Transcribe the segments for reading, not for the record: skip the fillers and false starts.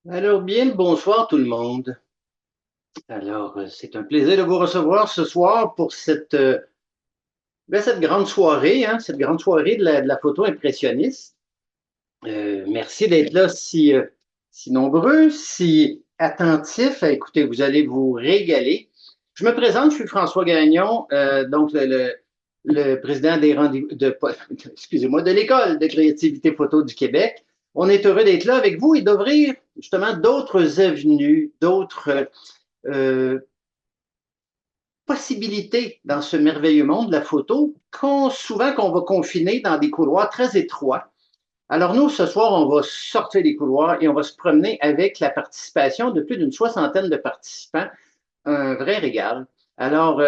Alors, bien le bonsoir tout le monde. Alors, c'est un plaisir de vous recevoir ce soir pour cette grande soirée, hein, cette grande soirée de la photo impressionniste. Merci d'être là si nombreux, si attentifs. Écoutez, vous allez vous régaler. Je me présente, je suis François Gagnon, donc le président des rendez-vous excusez-moi, de l'École de créativité photo du Québec. On est heureux d'être là avec vous et d'ouvrir justement d'autres avenues, d'autres euh, possibilités dans ce merveilleux monde de la photo, souvent qu'on va confiner dans des couloirs très étroits. Alors nous, ce soir, on va sortir des couloirs et on va se promener avec la participation de plus d'une soixantaine de participants. Un vrai régal. Alors,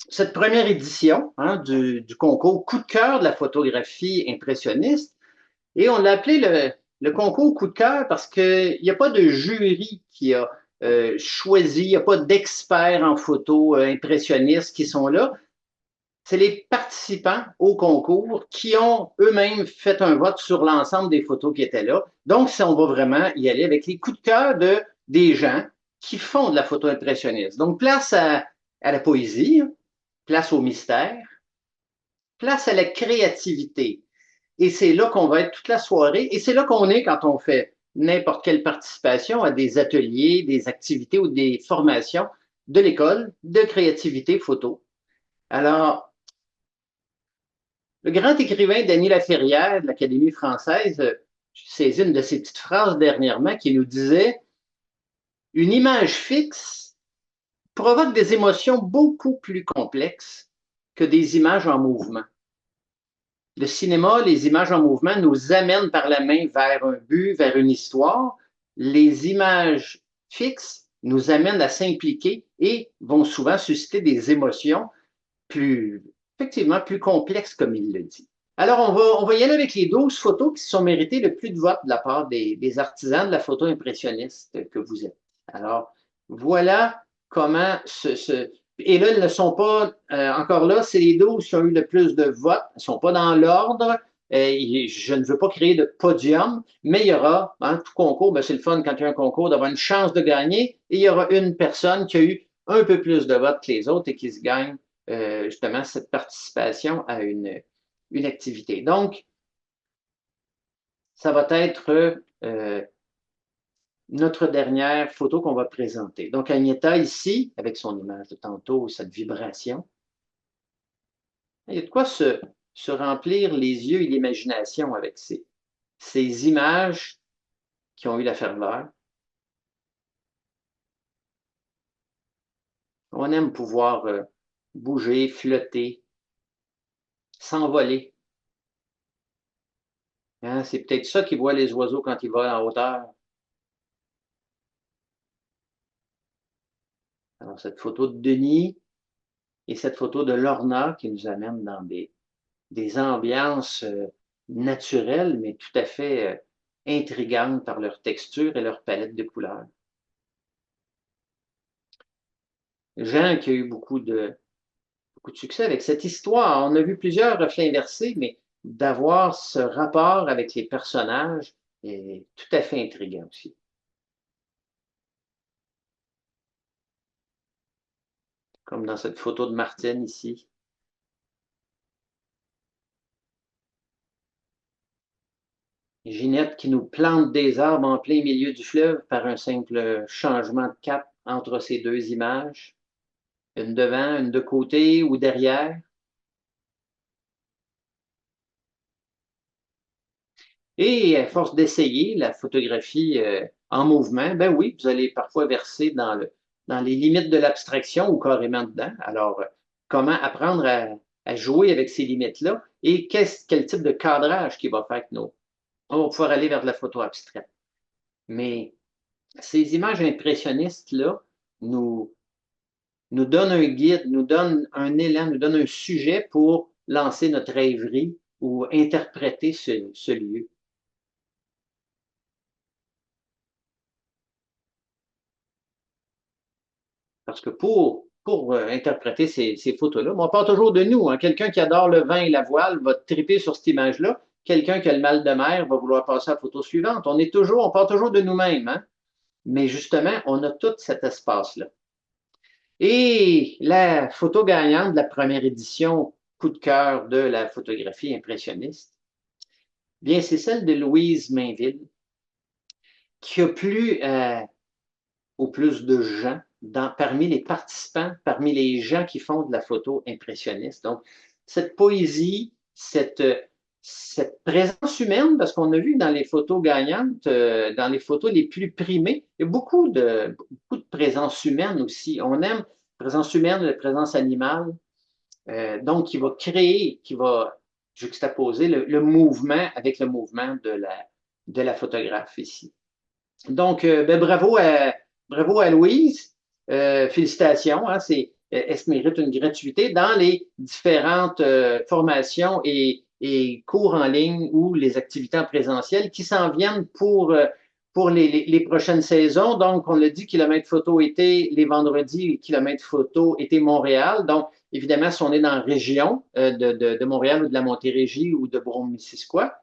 cette première édition, hein, du concours Coup de cœur de la photographie impressionniste, et on l'a appelé le concours coup de cœur parce qu'il n'y a pas de jury qui a choisi, il n'y a pas d'experts en photo impressionnistes qui sont là. C'est les participants au concours qui ont eux-mêmes fait un vote sur l'ensemble des photos qui étaient là. Donc, si on va vraiment y aller avec les coups de cœur des gens qui font de la photo impressionniste. Donc, place à la poésie, place au mystère, place à la créativité. Et c'est là qu'on va être toute la soirée. Et c'est là qu'on est quand on fait n'importe quelle participation à des ateliers, des activités ou des formations de l'école de créativité photo. Alors, le grand écrivain Denis Laferrière de l'Académie française, c'est une de ses petites phrases dernièrement qui nous disait une image fixe provoque des émotions beaucoup plus complexes que des images en mouvement. Le cinéma, les images en mouvement nous amènent par la main vers un but, vers une histoire. Les images fixes nous amènent à s'impliquer et vont souvent susciter des émotions effectivement, plus complexes, comme il le dit. Alors, on va y aller avec les 12 photos qui se sont méritées le plus de votes de la part des artisans de la photo impressionniste que vous êtes. Alors, voilà comment et là, ils ne sont pas encore là, c'est les 12 qui ont eu le plus de votes. Ils ne sont pas dans l'ordre. Je ne veux pas créer de podium, mais il y aura, hein, tout concours, ben, c'est le fun quand il y a un concours d'avoir une chance de gagner, et il y aura une personne qui a eu un peu plus de votes que les autres et qui se gagne justement cette participation à une activité. Donc, ça va être notre dernière photo qu'on va présenter. Donc, Agneta ici, avec son image de tantôt, cette vibration. Il y a de quoi se remplir les yeux et l'imagination avec ces images qui ont eu la ferveur. On aime pouvoir bouger, flotter, s'envoler. Hein? C'est peut-être ça qu'ils voient les oiseaux quand ils volent en hauteur. Alors, cette photo de Denis et cette photo de Lorna qui nous amène dans des ambiances naturelles, mais tout à fait intrigantes par leur texture et leur palette de couleurs. Jean qui a eu beaucoup de succès avec cette histoire. On a vu plusieurs reflets inversés, mais d'avoir ce rapport avec les personnages est tout à fait intriguant aussi. Comme dans cette photo de Martine ici. Ginette qui nous plante des arbres en plein milieu du fleuve par un simple changement de cap entre ces deux images. Une devant, une de côté ou derrière. Et à force d'essayer la photographie en mouvement, ben oui, vous allez parfois verser dans les limites de l'abstraction ou carrément dedans. Alors, comment apprendre à jouer avec ces limites-là et quel type de cadrage qui va faire que on va pouvoir aller vers de la photo abstraite. Mais ces images impressionnistes-là nous, nous donnent un guide, nous donnent un élan, nous donnent un sujet pour lancer notre rêverie ou interpréter ce lieu. Parce que pour interpréter ces photos-là, on parle toujours de nous. Hein. Quelqu'un qui adore le vin et la voile va triper sur cette image-là. quelqu'un qui a le mal de mer va vouloir passer à la photo suivante. On part toujours de nous-mêmes, hein? Mais justement, on a tout cet espace-là. Et la photo gagnante de la première édition coup de cœur de la photographie impressionniste, bien, c'est celle de Louise Mainville, qui a plu au plus de gens parmi les participants, parmi les gens qui font de la photo impressionniste. Donc, cette poésie, cette présence humaine, parce qu'on a vu dans les photos gagnantes, dans les photos les plus primées, il y a beaucoup de présence humaine aussi. On aime la présence humaine, la présence animale. Donc, qui va juxtaposer le mouvement avec le mouvement de la photographe ici. Donc, ben, bravo à Louise. Félicitations. Hein, elle se mérite une gratuité dans les différentes formations et cours en ligne ou les activités en présentiel qui s'en viennent pour les prochaines saisons. Donc, on l'a dit, kilomètre photo été, les vendredis, kilomètre photo été Montréal. Donc, évidemment, si on est dans la région de Montréal ou de la Montérégie ou de Brome-Missisquoi,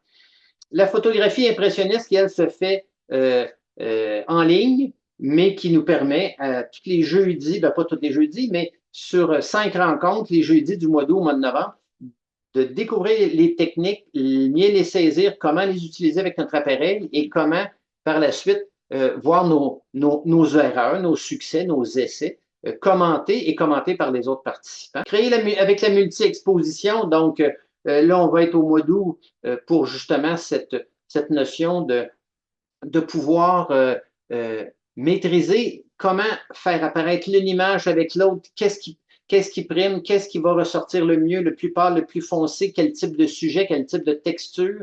la photographie impressionniste, qui, elle, se fait en ligne, mais qui nous permet tous les jeudis, ben pas tous les jeudis, mais sur 5 rencontres, les jeudis du mois d'août au mois de novembre, de découvrir les techniques, mieux les saisir, comment les utiliser avec notre appareil et comment, par la suite, voir nos erreurs, nos succès, nos essais, commentés et commentés par les autres participants. Créer avec la multi-exposition, donc là, on va être au mois d'août pour justement cette notion de pouvoir maîtriser comment faire apparaître l'une image avec l'autre, qu'est-ce qui prime, qu'est-ce qui va ressortir le mieux, le plus pâle, le plus foncé, quel type de sujet, quel type de texture.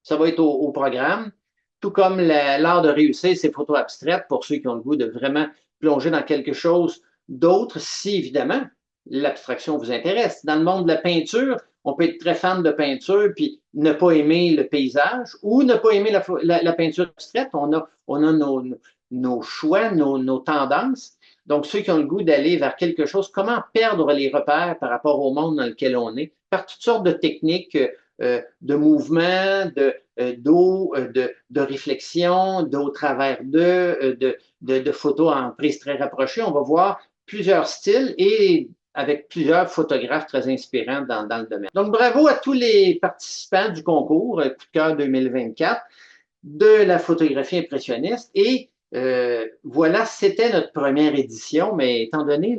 Ça va être au programme. Tout comme l'art de réussir ces photos abstraites pour ceux qui ont le goût de vraiment plonger dans quelque chose d'autre, si évidemment l'abstraction vous intéresse. Dans le monde de la peinture, on peut être très fan de peinture puis ne pas aimer le paysage ou ne pas aimer la peinture abstraite. On a nos choix, nos tendances. Donc, ceux qui ont le goût d'aller vers quelque chose, comment perdre les repères par rapport au monde dans lequel on est, par toutes sortes de techniques de mouvement, d'eau, de réflexion, d'eau au travers de photos en prise très rapprochée. On va voir plusieurs styles et avec plusieurs photographes très inspirants dans le domaine. Donc, bravo à tous les participants du concours Coup de cœur 2024 de la photographie impressionniste. Et voilà, c'était notre première édition, mais étant donné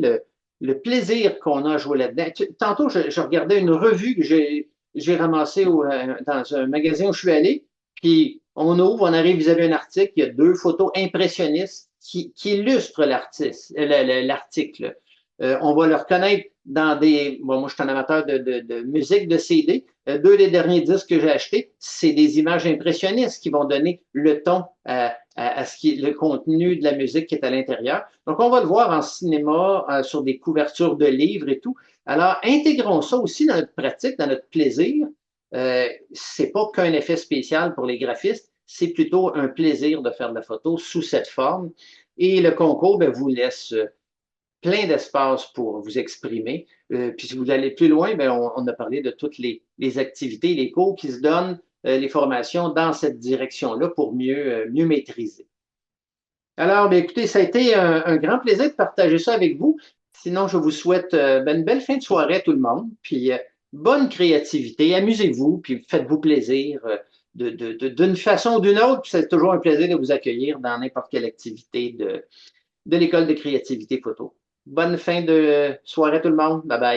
le plaisir qu'on a à jouer là-dedans, tantôt, je regardais une revue que j'ai ramassée dans un magasin où je suis allé, puis on ouvre, on arrive vis-à-vis un article, il y a 2 photos impressionnistes qui illustrent l'article. On va le reconnaître dans bon, moi je suis un amateur de musique, de CD. 2 des derniers disques que j'ai achetés, c'est des images impressionnistes qui vont donner le ton à le contenu de la musique qui est à l'intérieur. Donc, on va le voir en cinéma, sur des couvertures de livres et tout. Alors, intégrons ça aussi dans notre pratique, dans notre plaisir. C'est pas qu'un effet spécial pour les graphistes, c'est plutôt un plaisir de faire de la photo sous cette forme. Et le concours ben, vous laisse plein d'espace pour vous exprimer. Puis si vous allez plus loin, ben, on a parlé de toutes les activités, les cours qui se donnent, les formations dans cette direction-là pour mieux maîtriser. Alors, bien, écoutez, ça a été un grand plaisir de partager ça avec vous. Sinon, je vous souhaite une belle fin de soirée à tout le monde. Puis, bonne créativité, amusez-vous, puis faites-vous plaisir d'une façon ou d'une autre. C'est toujours un plaisir de vous accueillir dans n'importe quelle activité de l'école de créativité photo. Bonne fin de soirée tout le monde. Bye bye.